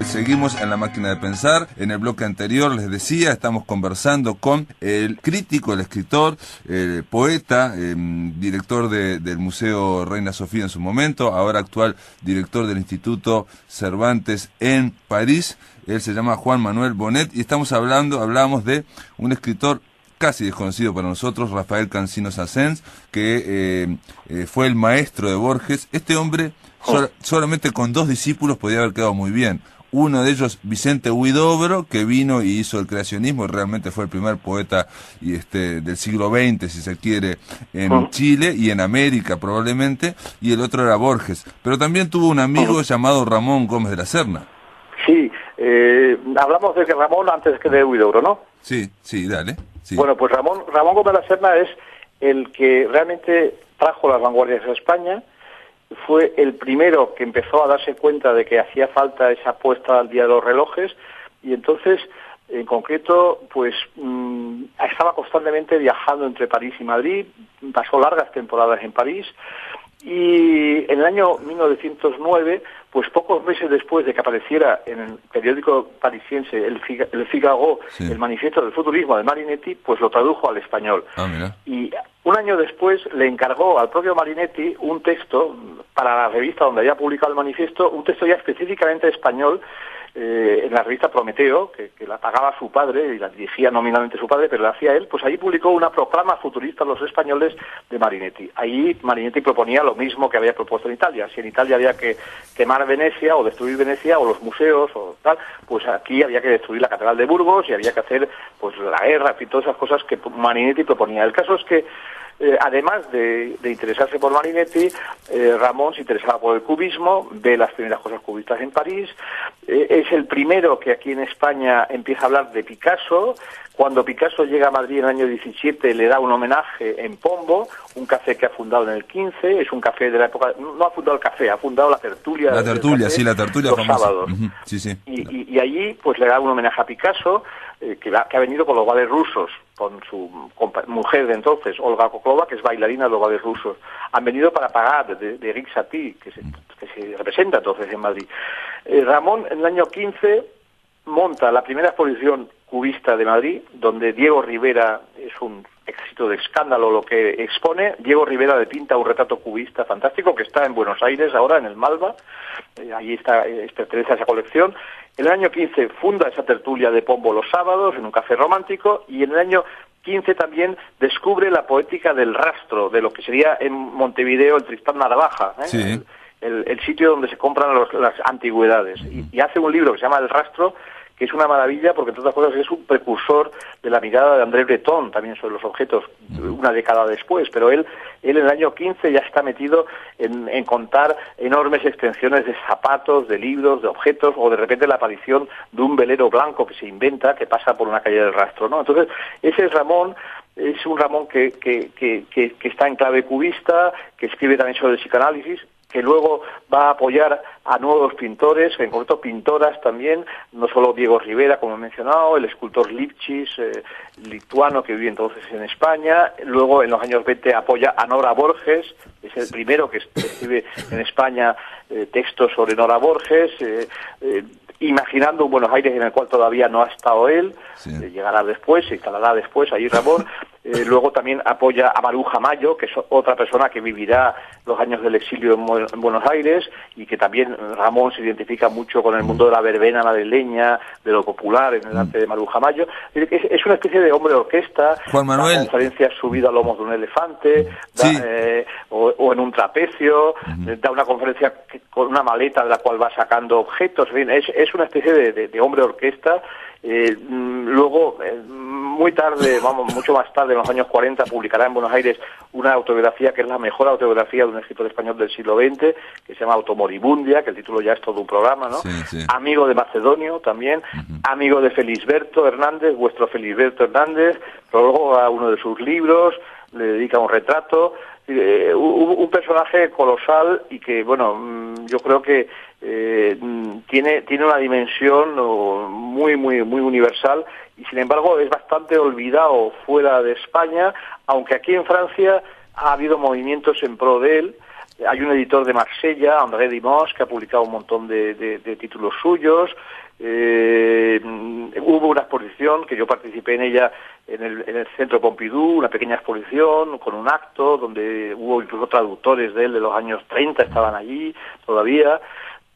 Seguimos en La Máquina de Pensar. En el bloque anterior les decía, estamos conversando con el crítico, el escritor, el poeta, director del Museo Reina Sofía en su momento, ahora actual director del Instituto Cervantes en París. Él se llama Juan Manuel Bonet y hablábamos de un escritor casi desconocido para nosotros, Rafael Cansinos Sansens, que fue el maestro de Borges. Este hombre solamente con 2 discípulos podía haber quedado muy bien. Uno de ellos, Vicente Huidobro, que vino y hizo el creacionismo, realmente fue el primer poeta del siglo XX, si se quiere, en Chile y en América probablemente, y el otro era Borges. Pero también tuvo un amigo llamado Ramón Gómez de la Serna. Sí, hablamos de que Ramón antes que de Huidobro, ¿no? Sí, dale. Sí. Bueno, pues Ramón Gómez de la Serna es el que realmente trajo las vanguardias a España. Fue el primero que empezó a darse cuenta de que hacía falta esa puesta al día de los relojes y entonces En concreto, pues estaba constantemente viajando entre París y Madrid, pasó largas temporadas en París, y en el año 1909, pues pocos meses después de que apareciera en el periódico parisiense El Figaro, sí, el manifiesto del futurismo de Marinetti, pues lo tradujo al español. Mira. Y un año después le encargó al propio Marinetti un texto para la revista donde había publicado el manifiesto, un texto ya específicamente español, en la revista Prometeo, que la pagaba su padre y la dirigía nominalmente su padre, pero la hacía él. Pues allí publicó una proclama futurista a los españoles de Marinetti. Ahí Marinetti proponía lo mismo que había propuesto en Italia. Si en Italia había que quemar Venecia o destruir Venecia o los museos o tal, pues aquí había que destruir la Catedral de Burgos y había que hacer pues la guerra y todas esas cosas que Marinetti proponía. El caso es que además de interesarse por Marinetti, Ramón se interesaba por el cubismo, ve las primeras cosas cubistas en París, es el primero que aquí en España empieza a hablar de Picasso. Cuando Picasso llega a Madrid en el año 17 le da un homenaje en Pombo, un café que ha fundado en el 15, es un café de la época, no ha fundado el café, ha fundado la tertulia. La tertulia, sí, la tertulia los famosa. sábados. Sí, sí. Y allí pues le da un homenaje a Picasso, que ha venido con los vales rusos, con su mujer de entonces, Olga Koklova, que es bailarina de los vales rusos. Han venido para pagar de Eric Satie, que se representa entonces en Madrid. Ramón en el año 15 monta la primera exposición cubista de Madrid, donde Diego Rivera es un éxito de escándalo lo que expone. Diego Rivera le pinta un retrato cubista fantástico que está en Buenos Aires ahora, en el Malva. Allí está, pertenece a esa colección. En el año 15 funda esa tertulia de Pombo los sábados en un café romántico, y en el año 15 también descubre la poética del rastro, de lo que sería en Montevideo el Tristán Narvaja, Sí. el sitio donde se compran las antigüedades. Y hace un libro que se llama El Rastro, que es una maravilla porque, entre otras cosas, es un precursor de la mirada de André Breton, también sobre los objetos, una década después. Pero él en el año 15 ya está metido en contar enormes extensiones de zapatos, de libros, de objetos, o de repente la aparición de un velero blanco que se inventa, que pasa por una calle del Rastro, ¿no? Entonces, ese es Ramón. Es un Ramón que está en clave cubista, que escribe también sobre el psicoanálisis, que luego va a apoyar a nuevos pintores, en concreto pintoras también, no solo Diego Rivera, como he mencionado, el escultor Lipchitz, lituano, que vive entonces en España. Luego, en los años 20, apoya a Nora Borges, es el primero que escribe en España textos sobre Nora Borges, imaginando un Buenos Aires en el cual todavía no ha estado él. Sí. Llegará después, se instalará después ahí Ramón. Luego también apoya a Maruja Mayo, que es otra persona que vivirá los años del exilio en Buenos Aires, y que también Ramón se identifica mucho con el mundo de la verbena madrileña, de lo popular en el arte de Maruja Mayo. Es una especie de hombre orquesta. Juan Manuel. Da conferencias subido a lomos de un elefante, sí. o en un trapecio, da una conferencia con una maleta de la cual va sacando objetos. En fin, es una especie de hombre orquesta. Luego, muy tarde, mucho más tarde, en los años 40, publicará en Buenos Aires una autobiografía que es la mejor autobiografía de un escritor español del siglo XX, que se llama Automoribundia, que el título ya es todo un programa, ¿no? Sí, sí. Amigo de Macedonio también, amigo de Felisberto Hernández, vuestro Felisberto Hernández, prologa uno de sus libros, le dedica un retrato. Un personaje colosal y que, bueno, yo creo que tiene una dimensión muy universal, y sin embargo es bastante olvidado fuera de España, aunque aquí en Francia ha habido movimientos en pro de él. Hay un editor de Marsella, André Dimos, que ha publicado un montón de títulos suyos. Hubo una exposición que yo participé en ella en el Centro Pompidou, una pequeña exposición con un acto donde hubo incluso traductores de él de los años 30, estaban allí todavía.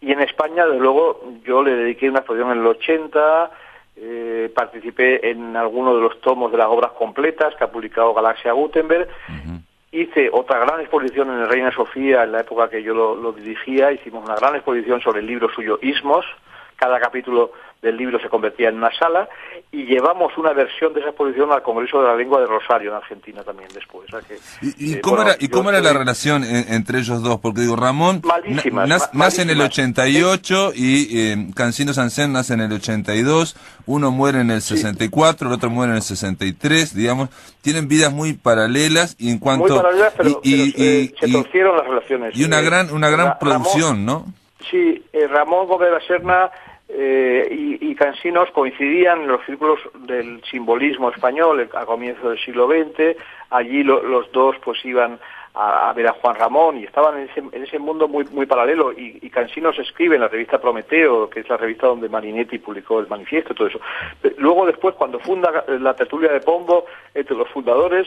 Y en España, desde luego, yo le dediqué una exposición en el 80, participé en alguno de los tomos de las obras completas que ha publicado Galaxia Gutenberg. Hice otra gran exposición en el Reina Sofía en la época que yo lo dirigía. Hicimos una gran exposición sobre el libro suyo Ismos. Cada capítulo del libro se convertía en una sala, y llevamos una versión de esa exposición al Congreso de la Lengua de Rosario en Argentina también después. O sea que, ¿Cómo era la relación entre ellos dos? Porque digo, Ramón nace en el 88 y Cancino Sansén nace en el 82, uno muere en el 64, el otro muere en el 63, digamos, tienen vidas muy paralelas, y en cuanto muy paralelas, pero se torcieron las relaciones. Y una gran producción, ¿no? Sí, Ramón Gómez de la Serna y Cansinos coincidían en los círculos del simbolismo español a comienzos del siglo XX. Allí los dos pues iban a ver a Juan Ramón y estaban en ese mundo muy paralelo, y Cansinos escribe en la revista Prometeo, que es la revista donde Marinetti publicó el manifiesto y todo eso. Luego después, cuando funda la tertulia de Pombo, entre los fundadores,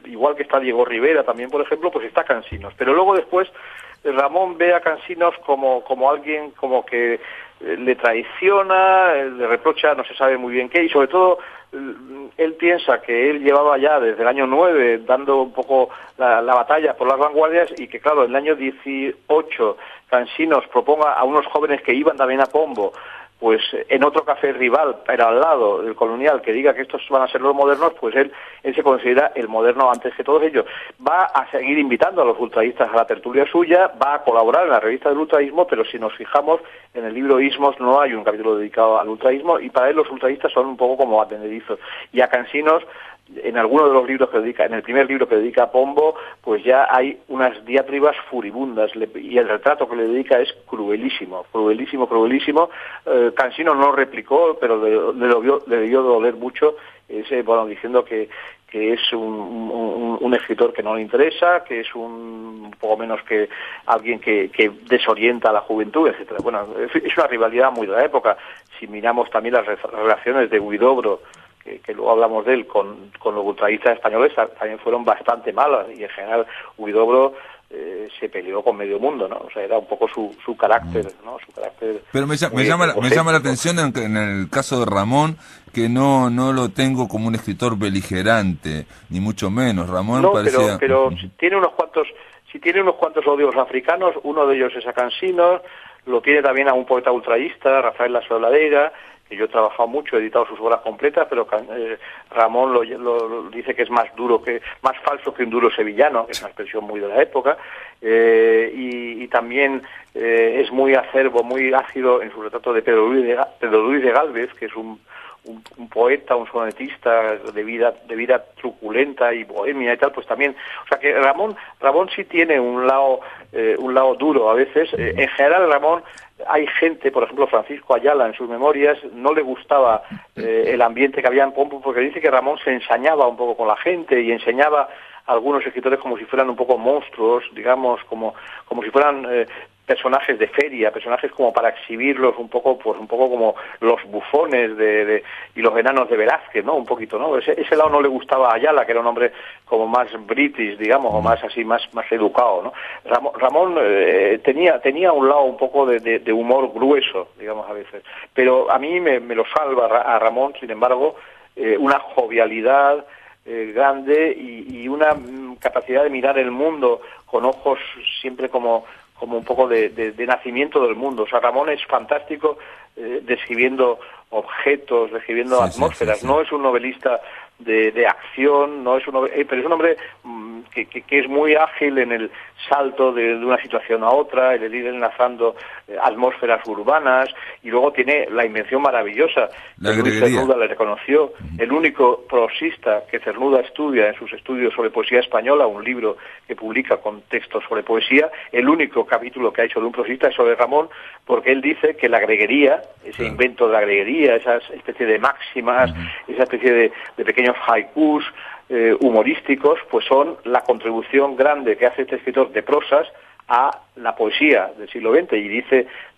igual que está Diego Rivera también, por ejemplo, pues está Cansinos. Pero luego después Ramón ve a Cansinos como alguien como que le traiciona, le reprocha no se sabe muy bien qué, y sobre todo él piensa que él llevaba ya desde el año 9 dando un poco la batalla por las vanguardias, y que claro, en el año 18 Cansinos proponga a unos jóvenes que iban también a Pombo, pues en otro café rival, pero al lado del Colonial, que diga que estos van a ser los modernos, pues él se considera el moderno antes que todos ellos. Va a seguir invitando a los ultraístas a la tertulia suya, va a colaborar en la revista del ultraísmo, pero si nos fijamos, en el libro Ismos no hay un capítulo dedicado al ultraísmo, y para él los ultraístas son un poco como advenedizos. Y a Cansinos, en alguno de los libros que dedica, en el primer libro que dedica a Pombo, pues ya hay unas diatribas furibundas, y el retrato que le dedica es cruelísimo. Cansinos no replicó, pero le debió doler mucho, diciendo que es un escritor que no le interesa, que es un poco menos que alguien que desorienta a la juventud, etcétera. Bueno, es una rivalidad muy de la época. Si miramos también las relaciones de Huidobro, que luego hablamos de él, con los ultraístas españoles, también fueron bastante malas, y en general Huidobro se peleó con medio mundo, ¿no? O sea, era un poco su carácter, ¿no? Su carácter. Pero me llama la atención en el caso de Ramón, que no lo tengo como un escritor beligerante, ni mucho menos. Ramón parecía... pero tiene unos cuantos odios africanos. Uno de ellos es a Cansinos, lo tiene también a un poeta ultraísta, Rafael Lastra Ladera, que yo he trabajado mucho, he editado sus obras completas, pero Ramón lo dice que es más falso que un duro sevillano, que es una expresión muy de la época, y también es muy acerbo, muy ácido en su retrato de Pedro Luis de Gálvez, que es un poeta, un sonetista de vida truculenta y bohemia y tal. Pues también, o sea que Ramón sí tiene un lado duro a veces. En general Ramón, hay gente, por ejemplo Francisco Ayala en sus memorias, no le gustaba el ambiente que había en Pombo, porque dice que Ramón se ensañaba un poco con la gente y enseñaba a algunos escritores como si fueran un poco monstruos, digamos, como si fueran personajes de feria, personajes como para exhibirlos un poco como los bufones y los enanos de Velázquez, ¿no? Un poquito, ¿no? Ese lado no le gustaba a Ayala, que era un hombre como más british, digamos, o más así, más educado, ¿no? Ramón tenía un lado un poco de humor grueso, digamos, a veces. Pero a mí me lo salva a Ramón, sin embargo, una jovialidad grande y una capacidad de mirar el mundo con ojos siempre como un poco de nacimiento del mundo. O sea, Ramón es fantástico describiendo objetos, describiendo atmósferas. Sí. No es un novelista de acción, pero es un hombre que es muy ágil en el salto de una situación a otra, en el ir enlazando atmósferas urbanas, y luego tiene la invención maravillosa que Luis Cernuda le reconoció, el único prosista que Cernuda estudia en sus estudios sobre poesía española, un libro que publica con textos sobre poesía. El único capítulo que ha hecho de un prosista es sobre Ramón, porque él dice que la greguería, ese invento de la greguería, esa especie de máximas, esa especie de pequeños haikus humorísticos, pues son la contribución grande que hace este escritor de prosas a la poesía del siglo XX. Y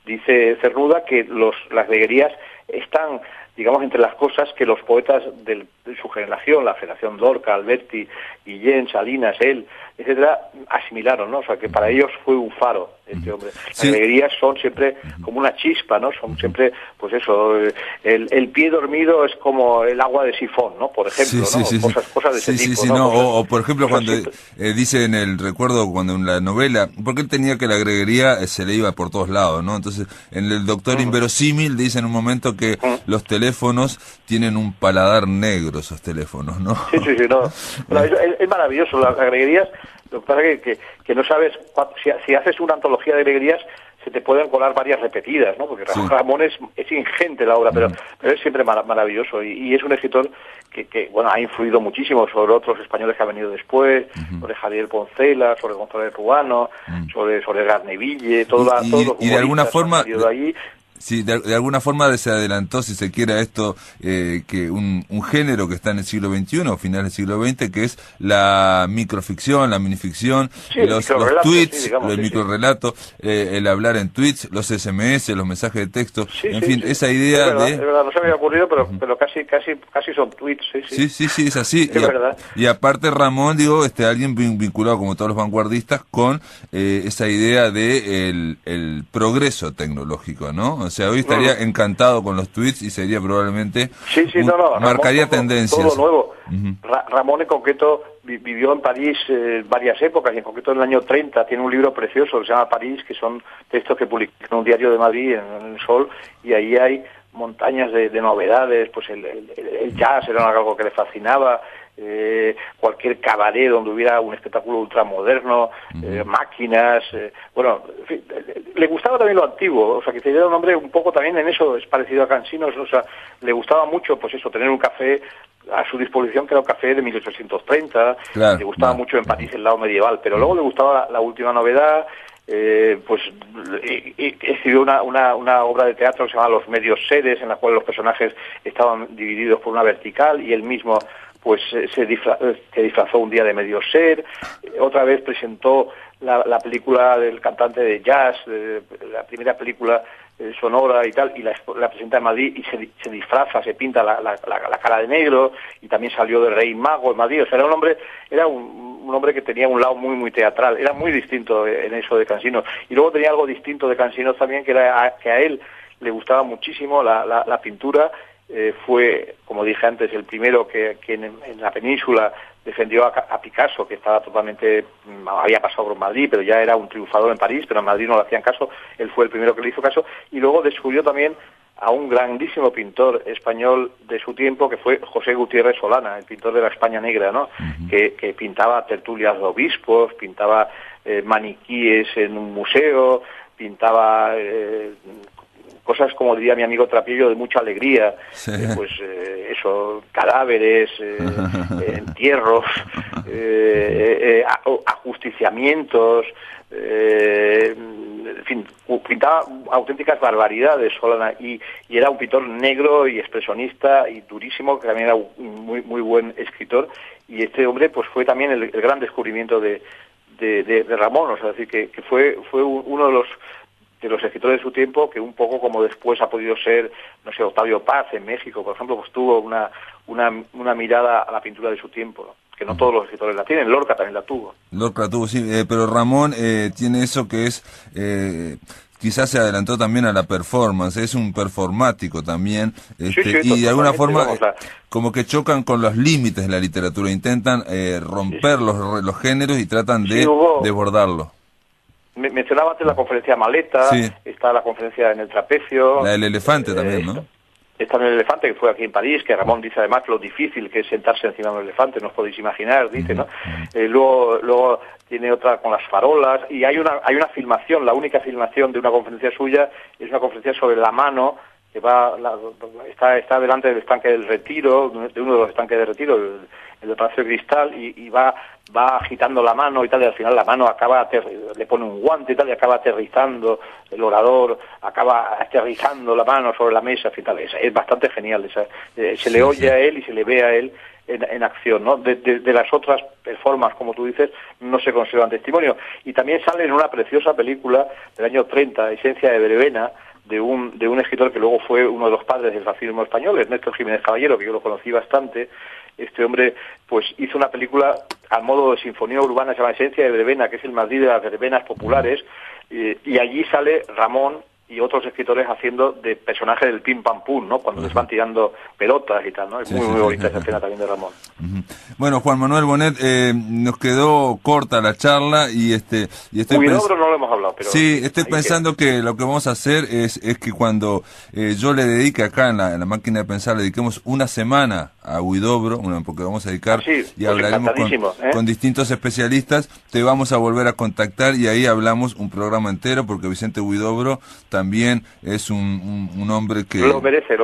dice Cernuda que las greguerías están, digamos, entre las cosas que los poetas de su generación, la generación Lorca, Alberti, Guillén, Salinas, él, etcétera, asimilaron, ¿no? O sea, que para ellos fue un faro este hombre. Las alegrías son siempre como una chispa, ¿no? Son siempre, pues eso, el pie dormido es como el agua de sifón, ¿no? Por ejemplo, ¿no? Cosas de ese tipo, ¿no? O por ejemplo, cuando dice en el recuerdo, cuando en la novela, porque él tenía que la greguería se le iba por todos lados, ¿no? Entonces, en el Doctor Inverosímil dice en un momento que los teléfonos tienen un paladar negro, esos teléfonos, ¿no? Sí, no. Es maravilloso, las greguerías. Lo que pasa es que no sabes, si haces una antología de alegrías, se te pueden colar varias repetidas, ¿no? Porque Ramón es ingente la obra, pero es siempre maravilloso, y es un escritor que ha influido muchísimo sobre otros españoles que han venido después, sobre Javier Poncela, sobre González Ruano, sobre Garneville, todos los y de alguna forma de ahí. Sí, de alguna forma se adelantó, si se quiere, a esto, que un género que está en el siglo XXI, o final del siglo XX, que es la microficción, la minificción, sí, los tweets, sí, digamos, el microrelato, el hablar en tweets, los SMS, los mensajes de texto, en fin, esa idea es verdad, no se me había ocurrido, pero casi son tweets, sí, es así. Es verdad. Y aparte Ramón, digo, alguien vinculado, como todos los vanguardistas, con esa idea de el progreso tecnológico, ¿no? O sea, hoy estaría encantado con los tweets y sería probablemente... marcaría Ramón, tendencias. Todo nuevo. Ramón en concreto vivió en París varias épocas, y en concreto en el año 30 tiene un libro precioso que se llama París, que son textos que publicó en un diario de Madrid, en El Sol, y ahí hay montañas de novedades, pues el jazz era algo que le fascinaba, cualquier cabaret donde hubiera un espectáculo ultramoderno, máquinas, bueno, en fin, le gustaba también lo antiguo, o sea, que era un hombre un poco también en eso, es parecido a Cansinos, o sea, le gustaba mucho, pues eso, tener un café a su disposición, que era un café de 1830, claro, le gustaba mucho en París el lado medieval, pero luego le gustaba la última novedad. Pues escribió una obra de teatro que se llama Los Medios Seres, en la cual los personajes estaban divididos por una vertical, y él mismo pues se disfrazó un día de medio ser. Otra vez presentó la película del cantante de jazz, la primera película sonora y tal, y la presenta en Madrid, y se disfraza, se pinta la cara de negro, y también salió de Rey Mago en Madrid. O sea, era un hombre que tenía un lado muy muy teatral, era muy distinto en eso de Cansinos. Y luego tenía algo distinto de Cansinos también, que era que a él le gustaba muchísimo la pintura. Fue, como dije antes, el primero que en la península defendió a Picasso, que estaba totalmente, había pasado por Madrid, pero ya era un triunfador en París, pero en Madrid no le hacían caso. Él fue el primero que le hizo caso, y luego descubrió también a un grandísimo pintor español de su tiempo, que fue José Gutiérrez Solana, el pintor de la España negra, ¿no? Que pintaba tertulias de obispos, pintaba maniquíes en un museo, pintaba cosas, como diría mi amigo Trapillo, de mucha alegría, pues eso, cadáveres, entierros, ajusticiamientos, en fin, pintaba auténticas barbaridades Solana, y era un pintor negro y expresionista y durísimo, que también era un muy buen escritor, y este hombre pues fue también el gran descubrimiento de Ramón, o sea, decir que fue uno de los escritores de su tiempo, que un poco como después ha podido ser, no sé, Octavio Paz en México, por ejemplo, pues tuvo una mirada a la pintura de su tiempo, ¿no? Que no todos los escritores la tienen. Lorca también la tuvo. Lorca la tuvo, sí, pero Ramón tiene eso que es, quizás se adelantó también a la performance, es un performático también, y de alguna forma como que chocan con los límites de la literatura, intentan romper los géneros y tratan de desbordarlo. Mencionaba antes la conferencia Maleta, está la conferencia en el Trapecio. La del elefante también, ¿no? Está en el elefante, que fue aquí en París, que Ramón dice además lo difícil que es sentarse encima de un elefante, no os podéis imaginar, dice, ¿no? Luego tiene otra con las farolas, y hay una filmación, la única filmación de una conferencia suya, es una conferencia sobre la mano, que está delante del estanque del Retiro, de uno de los estanques del Retiro, el de Palacio de Cristal, y va agitando la mano y tal, y al final la mano le pone un guante y tal, y acaba aterrizando, el orador acaba aterrizando la mano sobre la mesa y tal. Es bastante genial, se le oye a él y se le ve a él en acción, ¿no? De las otras performances, como tú dices, no se conservan testimonio. Y también sale en una preciosa película del año 30, Esencia de Verbena, de un escritor que luego fue uno de los padres del fascismo español, Ernesto Jiménez Caballero, que yo lo conocí bastante. Este hombre pues hizo una película al modo de sinfonía urbana, se llama Esencia de Verbena, que es el Madrid de las verbenas populares, y allí sale Ramón y otros escritores haciendo de personajes del pim pam pum, ¿no? Cuando les van tirando pelotas y tal, ¿no? Es muy bonita esa escena también de Ramón. Bueno, Juan Manuel Bonet, nos quedó corta la charla y Huidobro no lo hemos hablado, pero sí, estoy pensando que lo que vamos a hacer es que cuando yo le dedique acá en la máquina de pensar, le dediquemos una semana a Huidobro, porque vamos a dedicar y hablaremos con distintos especialistas, te vamos a volver a contactar y ahí hablamos un programa entero, porque Vicente Huidobro también es un hombre que... Lo merece.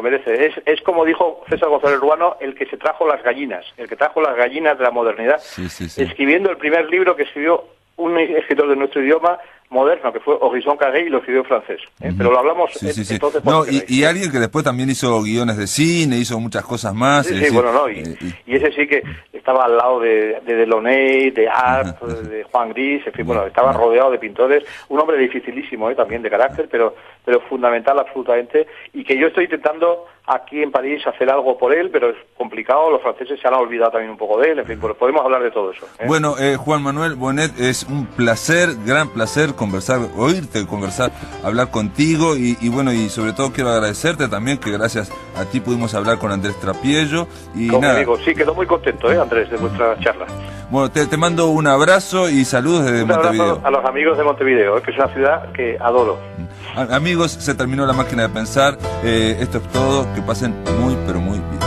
Es como dijo César González Ruano, el que se trajo las gallinas de la modernidad, escribiendo el primer libro que escribió un escritor de nuestro idioma moderno, que fue Horizon Carré, y lo escribió en francés. Pero lo hablamos entonces. No, y alguien que después también hizo guiones de cine, hizo muchas cosas más. Sí, bueno, no, y ese sí que estaba al lado de Delaunay, de Arp, de Juan Gris, en fin, bueno, estaba rodeado de pintores, un hombre dificilísimo, también de carácter, pero fundamental absolutamente, y que yo estoy intentando aquí en París hacer algo por él, pero es complicado, los franceses se han olvidado también un poco de él, en fin, podemos hablar de todo eso. Bueno, Juan Manuel Bonet, es un placer, gran placer conversar, oírte conversar, hablar contigo, y bueno, y sobre todo quiero agradecerte también, que gracias a ti pudimos hablar con Andrés Trapiello, y con nada. Mi amigo, sí, quedó muy contento, Andrés, de vuestra charla. Bueno, te mando un abrazo y saludos desde Montevideo. Un abrazo a los amigos de Montevideo, que es una ciudad que adoro. Amigos, se terminó La Máquina de Pensar. Esto es todo. Que pasen muy, pero muy bien.